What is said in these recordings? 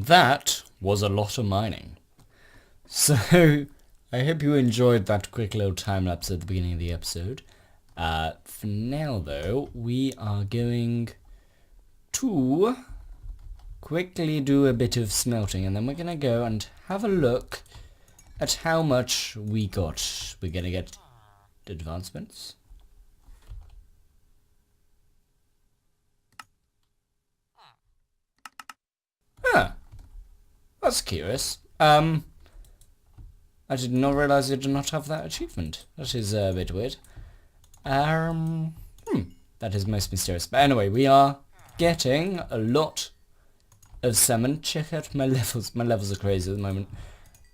And that was a lot of mining. So, I hope you enjoyed that quick little time lapse at the beginning of the episode. For now though, we are going to quickly do a bit of smelting, and then we're going to go and have a look at how much we got. We're going to get advancements. Huh. That's curious. I did not realize I did not have that achievement. That is a bit weird. That is most mysterious. But anyway, we are getting a lot of salmon. Check out my levels. My levels are crazy at the moment.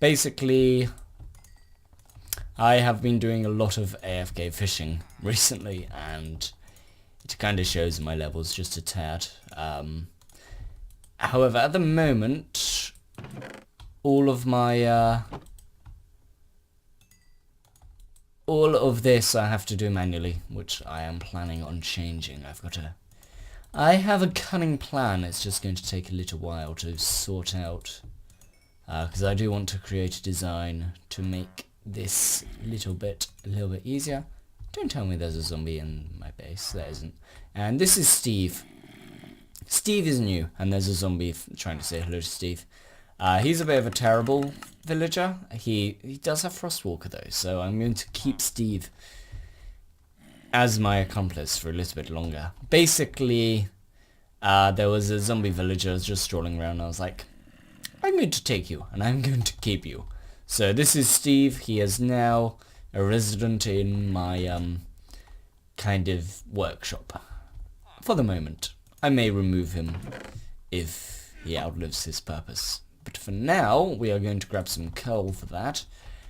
Basically, I have been doing a lot of AFK fishing recently, and it kind of shows my levels just a tad. However, at the moment, all of my all of this I have to do manually, which I am planning on changing. I have a cunning plan. It's just going to take a little while to sort out, because I do want to create a design to make this a little bit easier. Don't tell me there's a zombie in my base. There isn't. And this is Steve. Steve is new, and there's a zombie trying to say hello to Steve. He's a bit of a terrible villager. He does have Frostwalker though, so I'm going to keep Steve as my accomplice for a little bit longer. Basically, there was a zombie villager just strolling around, and I was like, I'm going to take you, and I'm going to keep you. So this is Steve. He is now a resident in my kind of workshop. For the moment. I may remove him if he outlives his purpose. But for now, we are going to grab some coal for that.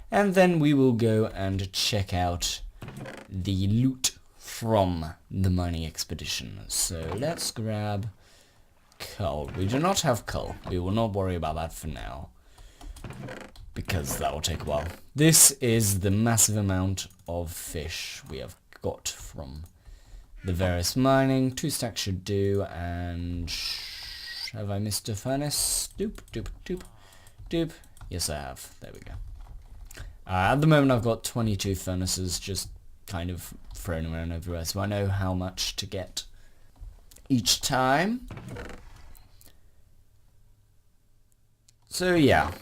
And then we will go and check out the loot from the mining expedition. So let's grab coal. We do not have coal. We will not worry about that for now, because that will take a while. This is the massive amount of fish we have got from the various mining. 2 stacks should do, and have I missed a furnace? Doop, doop, doop, doop. Yes, I have. There we go. At the moment, I've got 22 furnaces just kind of thrown around everywhere, so I know how much to get each time. So yeah,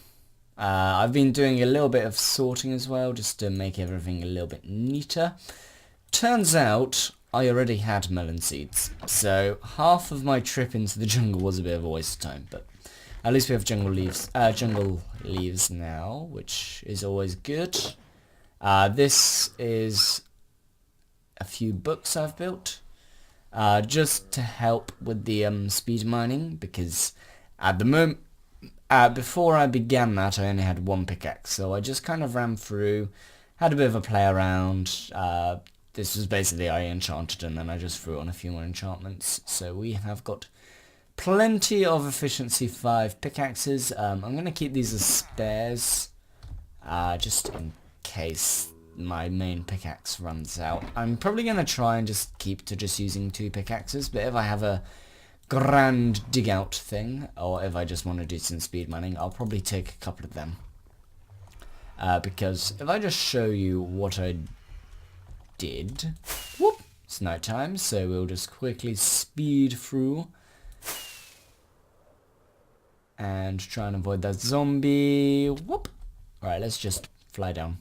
I've been doing a little bit of sorting as well, just to make everything a little bit neater. Turns out I already had melon seeds, so half of my trip into the jungle was a bit of a waste of time, but at least we have jungle leaves now, which is always good. This is a few books I've built, just to help with the speed mining, because at the moment, before I began that, I only had 1 pickaxe, so I just kind of ran through, had a bit of a play around. This was basically I enchanted, and then I just threw on a few more enchantments. So we have got plenty of efficiency 5 pickaxes. I'm going to keep these as spares, just in case my main pickaxe runs out. I'm probably going to try and just keep to just using 2 pickaxes, but if I have a grand dig out thing, or if I just want to do some speed mining, I'll probably take a couple of them. Because if I just show you what I did, whoop, it's night time, so we'll just quickly speed through and try and avoid that zombie. Whoop. Alright, let's just fly down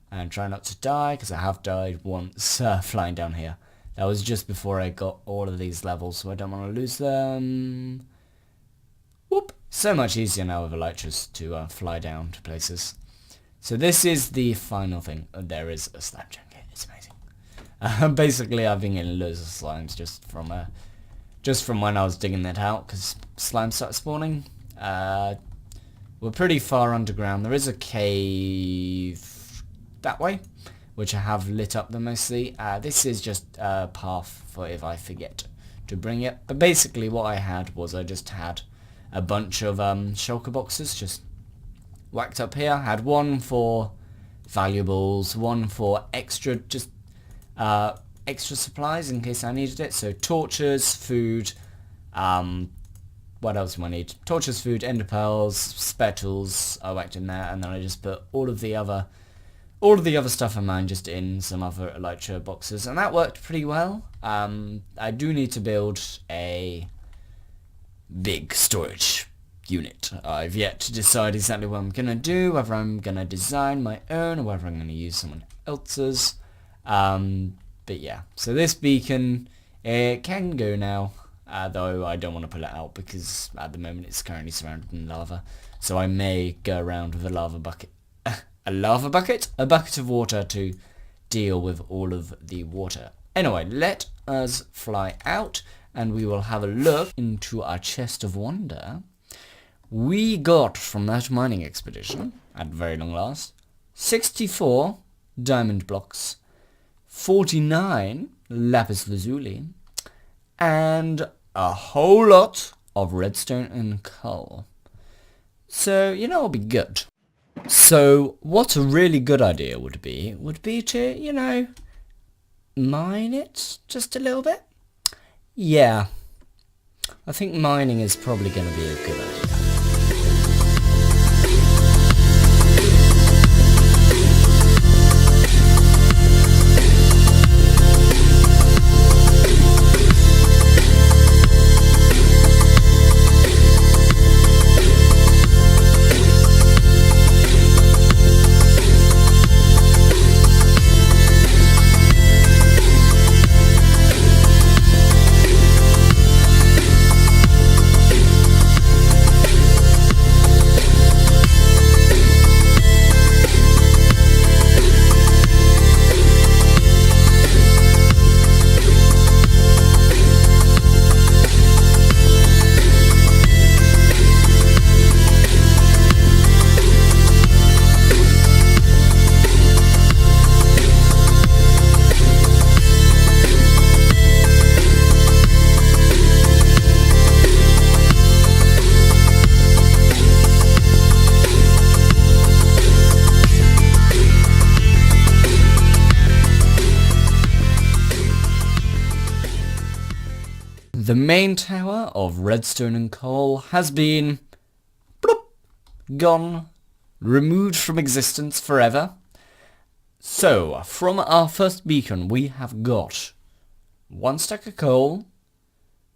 and try not to die, because I have died once flying down here. That was just before I got all of these levels, so I don't want to lose them. Whoop. So much easier now with elytras to fly down to places. So this is the final thing. There is a slime chunk. It's amazing. Basically, I've been getting loads of slimes just from when I was digging that out, because slimes started spawning. We're pretty far underground. There is a cave that way, which I have lit up mostly. This is just a path for if I forget to bring it. But basically, what I had was I just had a bunch of shulker boxes just whacked up here. I had one for valuables, one for extra supplies in case I needed it. So torches, food, what else do I need? Torches, food, ender pearls, spettles. I whacked in there, and then I just put all of the other stuff I mined just in some other elytra boxes, and that worked pretty well. I do need to build a big storage unit. I've yet to decide exactly what I'm gonna do, whether I'm gonna design my own or whether I'm gonna use someone else's. But yeah, so this beacon, it can go now, though I don't want to pull it out because at the moment it's currently surrounded in lava. So I may go around with a lava bucket. A bucket of water to deal with all of the water. Anyway, let us fly out and we will have a look into our chest of wonder. We got from that mining expedition, at very long last, 64 diamond blocks, 49 lapis lazuli, and a whole lot of redstone and coal. So, you know, it'll be good. So, what a really good idea would be to, you know, mine it just a little bit. Yeah, I think mining is probably going to be a good idea. The main tower of redstone and coal has been bloop, gone, removed from existence forever. So, from our first beacon we have got 1 stack of coal,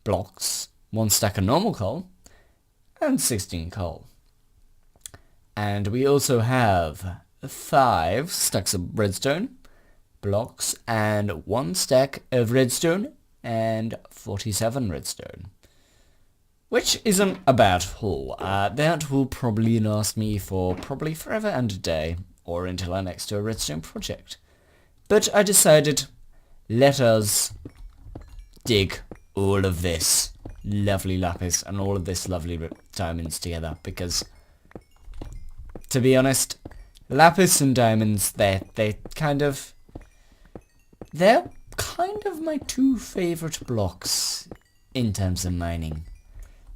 blocks, 1 stack of normal coal, and 16 coal. And we also have 5 stacks of redstone, blocks, and 1 stack of redstone, and 47 redstone. Which isn't a bad haul. That will probably last me for probably forever and a day, or until our next do a redstone project. But I decided, let us dig all of this lovely lapis and all of this lovely diamonds together, because, to be honest, lapis and diamonds, they're kind of my 2 favourite blocks in terms of mining.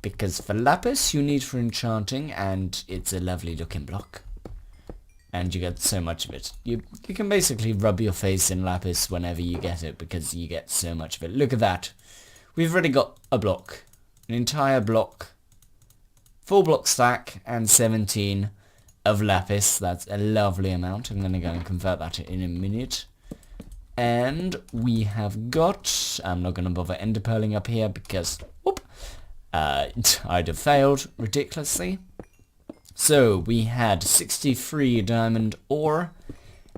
Because for lapis you need for enchanting, and it's a lovely looking block. And you get so much of it. You can basically rub your face in lapis whenever you get it, because you get so much of it. Look at that. We've already got a block. An entire block. 4 block stack and 17 of lapis. That's a lovely amount. I'm going to go and convert that in a minute. And we have got, I'm not going to bother ender pearling up here because, whoop, I'd have failed ridiculously. So we had 63 diamond ore.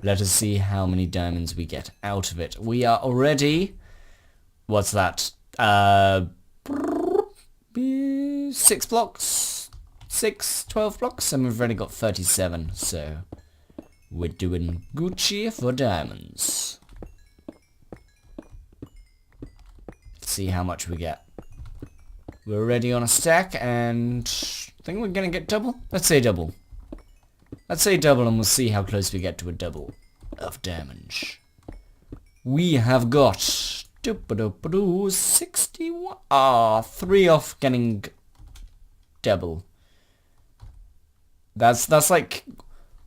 Let us see how many diamonds we get out of it. We are already, what's that, 6 blocks, 12 blocks, and we've already got 37, so we're doing Gucci for diamonds. See how much we get. We're already on a stack, and I think we're gonna get double. Let's say double. Let's say double, and we'll see how close we get to a double of damage. We have got 61. 3 off getting double. That's like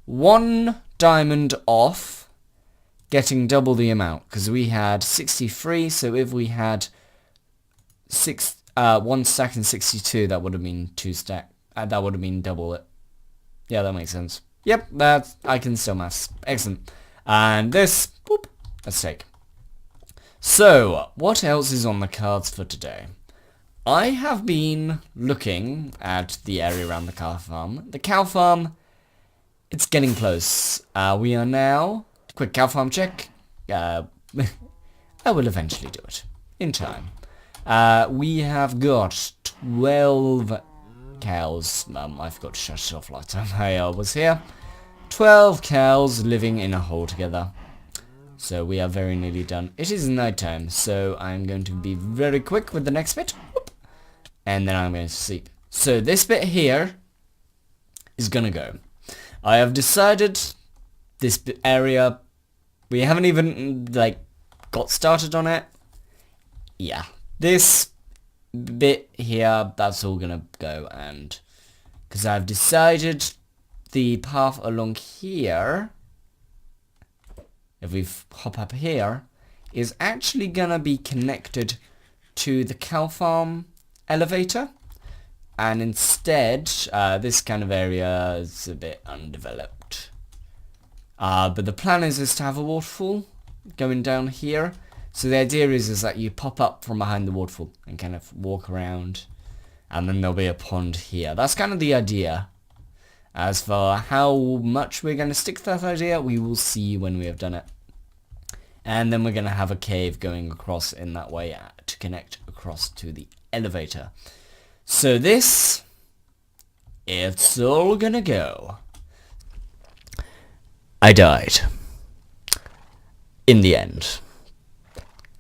1 diamond off getting double the amount, because we had 63. So if we had 1 stack and 62, that would have been 2 stack. That would have been double it. Yeah, that makes sense. Yep, I can still maths. Excellent. And this, boop, a steak. So, what else is on the cards for today? I have been looking at the area around the cow farm. The cow farm, it's getting close. We are now, quick cow farm check. I will eventually do it, in time. We have got 12 cows. I forgot to shut it off last time I was here. 12 cows living in a hole together. So we are very nearly done. It is night time, so I'm going to be very quick with the next bit. Whoop. And then I'm going to sleep. So this bit here is gonna go. I have decided this area, we haven't even like got started on it. Yeah, this bit here, that's all gonna go, and because I've decided the path along here, if we hop up here, is actually gonna be connected to the cow farm elevator, and instead this kind of area is a bit undeveloped, but the plan is to have a waterfall going down here. So the idea is that you pop up from behind the waterfall and kind of walk around, and then there'll be a pond here. That's kind of the idea. As for how much we're going to stick to that idea, we will see when we have done it. And then we're going to have a cave going across in that way to connect across to the elevator. So this, it's all gonna go. I died. In the end.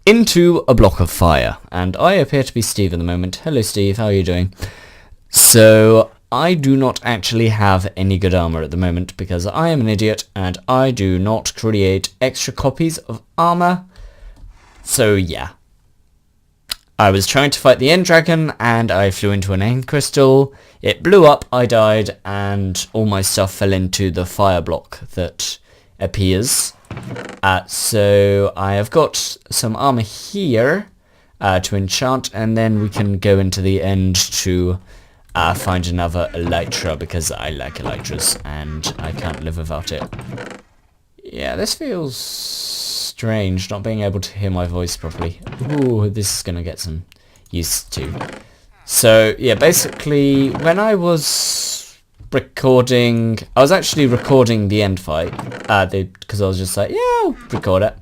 Into a block of fire. And I appear to be Steve at the moment. Hello Steve, how are you doing? So, I do not actually have any good armor at the moment because I am an idiot and I do not create extra copies of armor. So yeah. I was trying to fight the end dragon and I flew into an end crystal. It blew up, I died, and all my stuff fell into the fire block that appears. So I have got some armor here to enchant, and then we can go into the end to find another elytra because I like elytras and I can't live without it. Yeah, this feels strange, not being able to hear my voice properly. Ooh, this is gonna get some used to. So, yeah, basically, when I was recording, I was actually recording the end fight, because I was just like, yeah, I'll record it.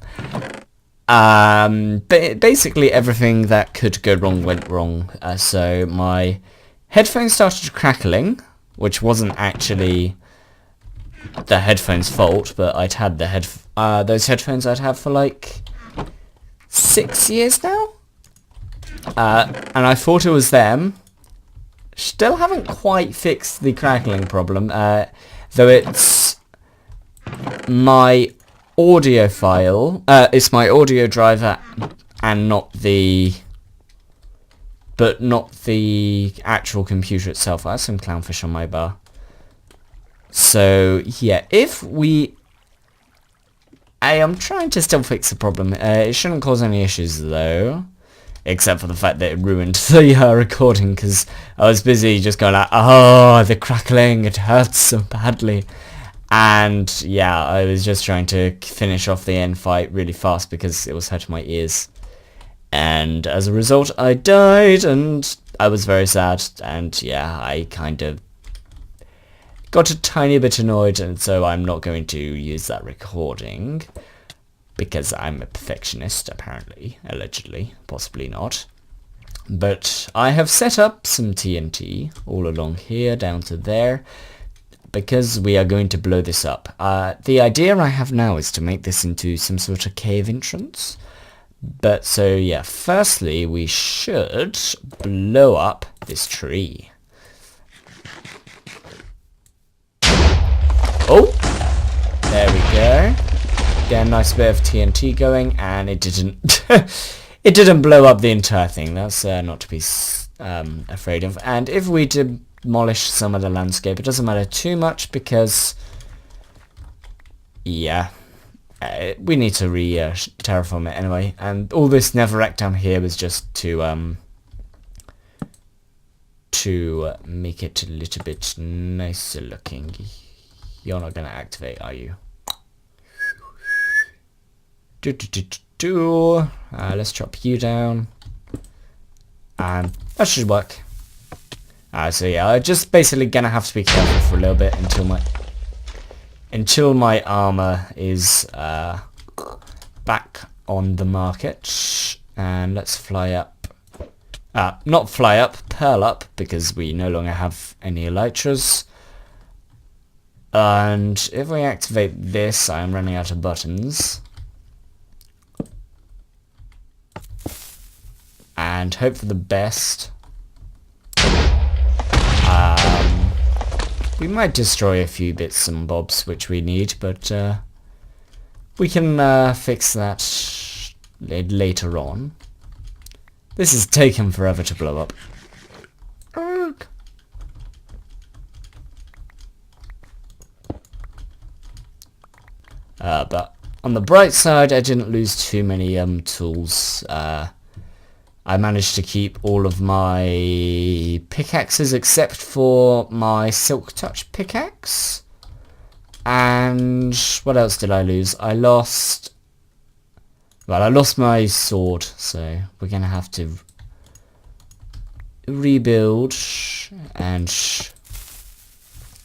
But basically everything that could go wrong went wrong. So my headphones started crackling, which wasn't actually the headphones' fault, but I'd had those headphones I'd had for like 6 years now, and I thought it was them. Still haven't quite fixed the crackling problem, though it's my audio file. It's my audio driver, and not the actual computer itself. I have some clownfish on my bar. So, yeah, I am trying to still fix the problem. It shouldn't cause any issues, though. Except for the fact that it ruined the recording, because I was busy just going like, oh, the crackling, it hurts so badly. And, yeah, I was just trying to finish off the end fight really fast because it was hurting my ears. And as a result, I died, and I was very sad. And, yeah, I kind of got a tiny bit annoyed, and so I'm not going to use that recording because I'm a perfectionist, apparently, allegedly, possibly not. But I have set up some TNT all along here, down to there, because we are going to blow this up. The idea I have now is to make this into some sort of cave entrance. But so, yeah, firstly, we should blow up this tree. Oh, there we go. Get a nice bit of TNT going, and it didn't. It didn't blow up the entire thing. That's not to be afraid of. And if we demolish some of the landscape, it doesn't matter too much because, yeah, we need to terraform it anyway. And all this netherrack down here was just to to make it a little bit nicer looking. You're not going to activate, are you? Let's drop you down. That should work. So yeah, I'm just basically going to have to be careful for a little bit until my armor is back on the market. And let's fly up. Not fly up, pearl up, because we no longer have any elytras. And if we activate this, I'm running out of buttons. And hope for the best. We might destroy a few bits and bobs which we need, but we can fix that later on. This has taken forever to blow up. But on the bright side, I didn't lose too many tools. I managed to keep all of my pickaxes except for my Silk Touch pickaxe. And what else did I lose? I lost my sword, so we're going to have to rebuild, and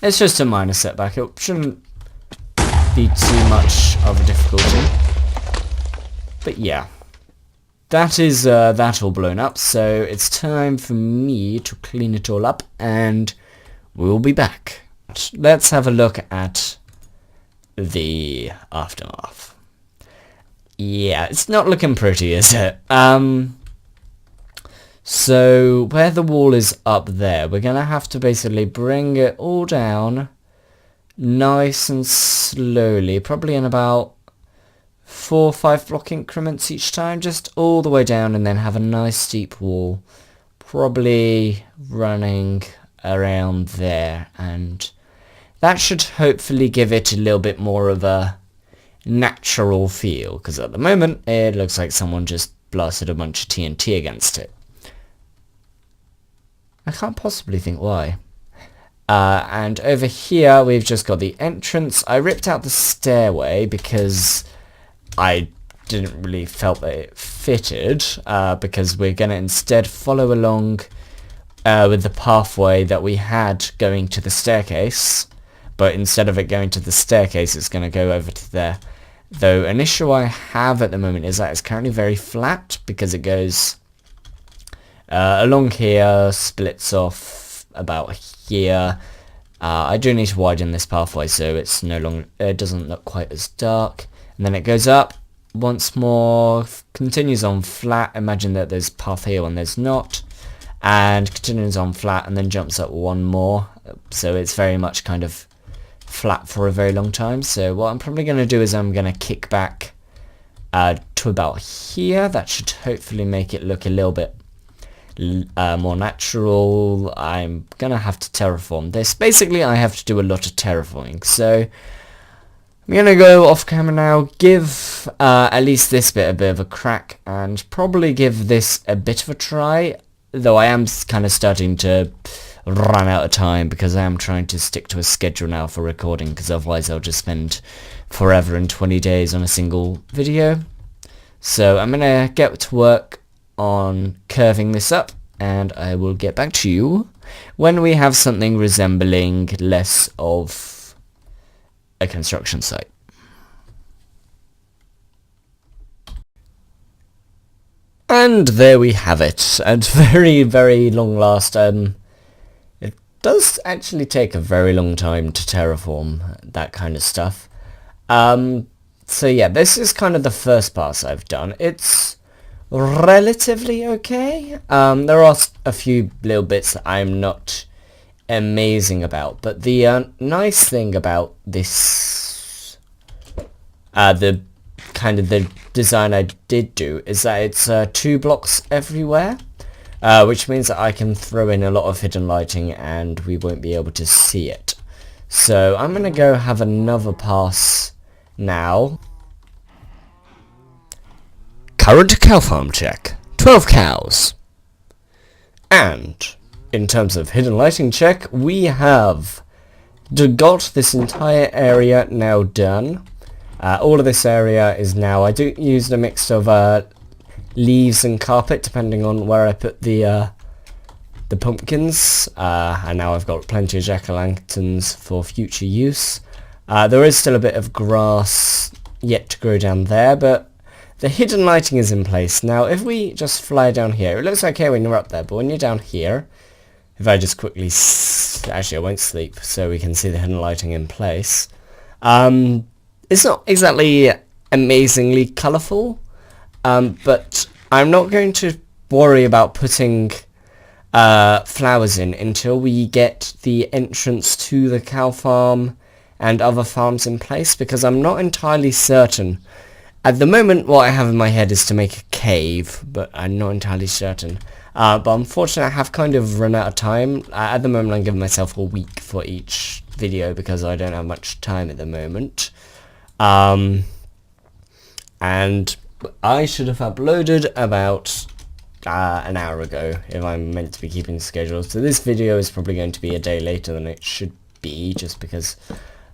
it's just a minor setback. It shouldn't be too much of a difficulty. But yeah, that is that all blown up, so it's time for me to clean it all up, and we'll be back. Let's have a look at the aftermath. Yeah, it's not looking pretty, is it? So where the wall is up there, we're gonna have to basically bring it all down nice and slowly, probably in about 4 or 5 block increments each time, just all the way down, and then have a nice steep wall, probably running around there, and that should hopefully give it a little bit more of a natural feel, because at the moment it looks like someone just blasted a bunch of TNT against it. I can't possibly think why. And over here we've just got the entrance. I ripped out the stairway because I didn't really felt that it fitted, because we're going to instead follow along with the pathway that we had going to the staircase, but instead of it going to the staircase it's going to go over to there. Though an issue I have at the moment is that it's currently very flat, because it goes along here, splits off about here. I do need to widen this pathway so it's no longer, it doesn't look quite as dark. And then it goes up once more, continues on flat. Imagine that there's path here when there's not, and continues on flat, and then jumps up one more. So it's very much kind of flat for a very long time. So what I'm probably going to do is I'm going to kick back to about here. That should hopefully make it look a little bit more natural. I'm going to have to terraform this. Basically, I have to do a lot of terraforming. So I'm going to go off camera now, give at least this bit a bit of a crack, and probably give this a bit of a try. Though I am kind of starting to run out of time, because I am trying to stick to a schedule now for recording, because otherwise I'll just spend forever and 20 days on a single video. So I'm gonna get to work on curving this up, and I will get back to you when we have something resembling less of a construction site. And there we have it. At very, very long last, it does actually take a very long time to terraform that kind of stuff. So yeah, this is kind of the first pass I've done. It's relatively okay. There are a few little bits that I'm not amazing about, but the nice thing about this, the design I did do, is that it's 2 blocks everywhere, which means that I can throw in a lot of hidden lighting and we won't be able to see it. So I'm going to go have another pass now. Current cow farm check. 12 cows. And in terms of hidden lighting check, we have got this entire area now done. All of this area is now, I do use a mix of leaves and carpet depending on where I put the pumpkins, and now I've got plenty of jack-o'-lanterns for future use. There is still a bit of grass yet to grow down there, but the hidden lighting is in place. Now if we just fly down here, it looks okay when you're up there, but when you're down here, if I just quickly, actually I won't sleep so we can see the hidden lighting in place. It's not exactly amazingly colourful, but I'm not going to worry about putting flowers in until we get the entrance to the cow farm and other farms in place, because I'm not entirely certain. At the moment what I have in my head is to make a cave, but I'm not entirely certain. But unfortunately I have kind of run out of time. At the moment I'm giving myself a week for each video because I don't have much time at the moment. And I should have uploaded about an hour ago if I'm meant to be keeping schedule. So this video is probably going to be a day later than it should be, just because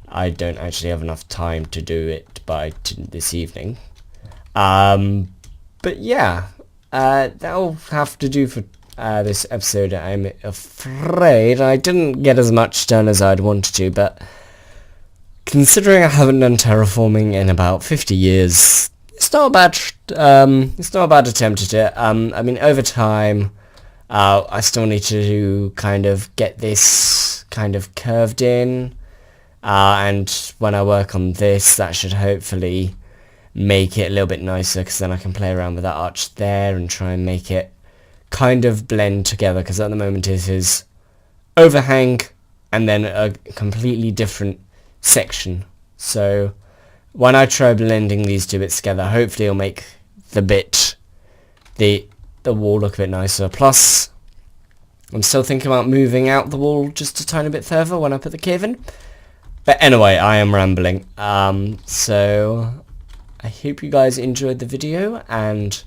I don't actually have enough time to do it by this evening. But yeah, that'll have to do for this episode. I'm afraid I didn't get as much done as I'd wanted to, but considering I haven't done terraforming in about 50 years, it's not a bad attempt at it. I mean, over time, I still need to kind of get this kind of curved in, and when I work on this, that should hopefully make it a little bit nicer, because then I can play around with that arch there and try and make it kind of blend together, because at the moment it is overhang and then a completely different section. So when I try blending these two bits together, hopefully it'll make the wall look a bit nicer. Plus, I'm still thinking about moving out the wall just a tiny bit further when I put the cave in. But anyway, I am rambling. So I hope you guys enjoyed the video, and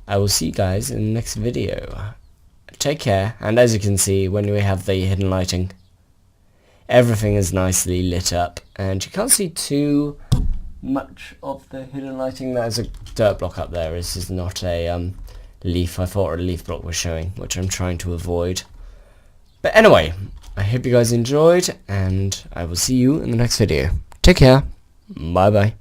I will see you guys in the next video. Take care, and as you can see, when we have the hidden lighting, everything is nicely lit up, and you can't see too much of the hidden lighting. There's a dirt block up there. This is not a leaf. I thought a leaf block was showing, which I'm trying to avoid. But anyway, I hope you guys enjoyed, and I will see you in the next video. Take care. Bye bye.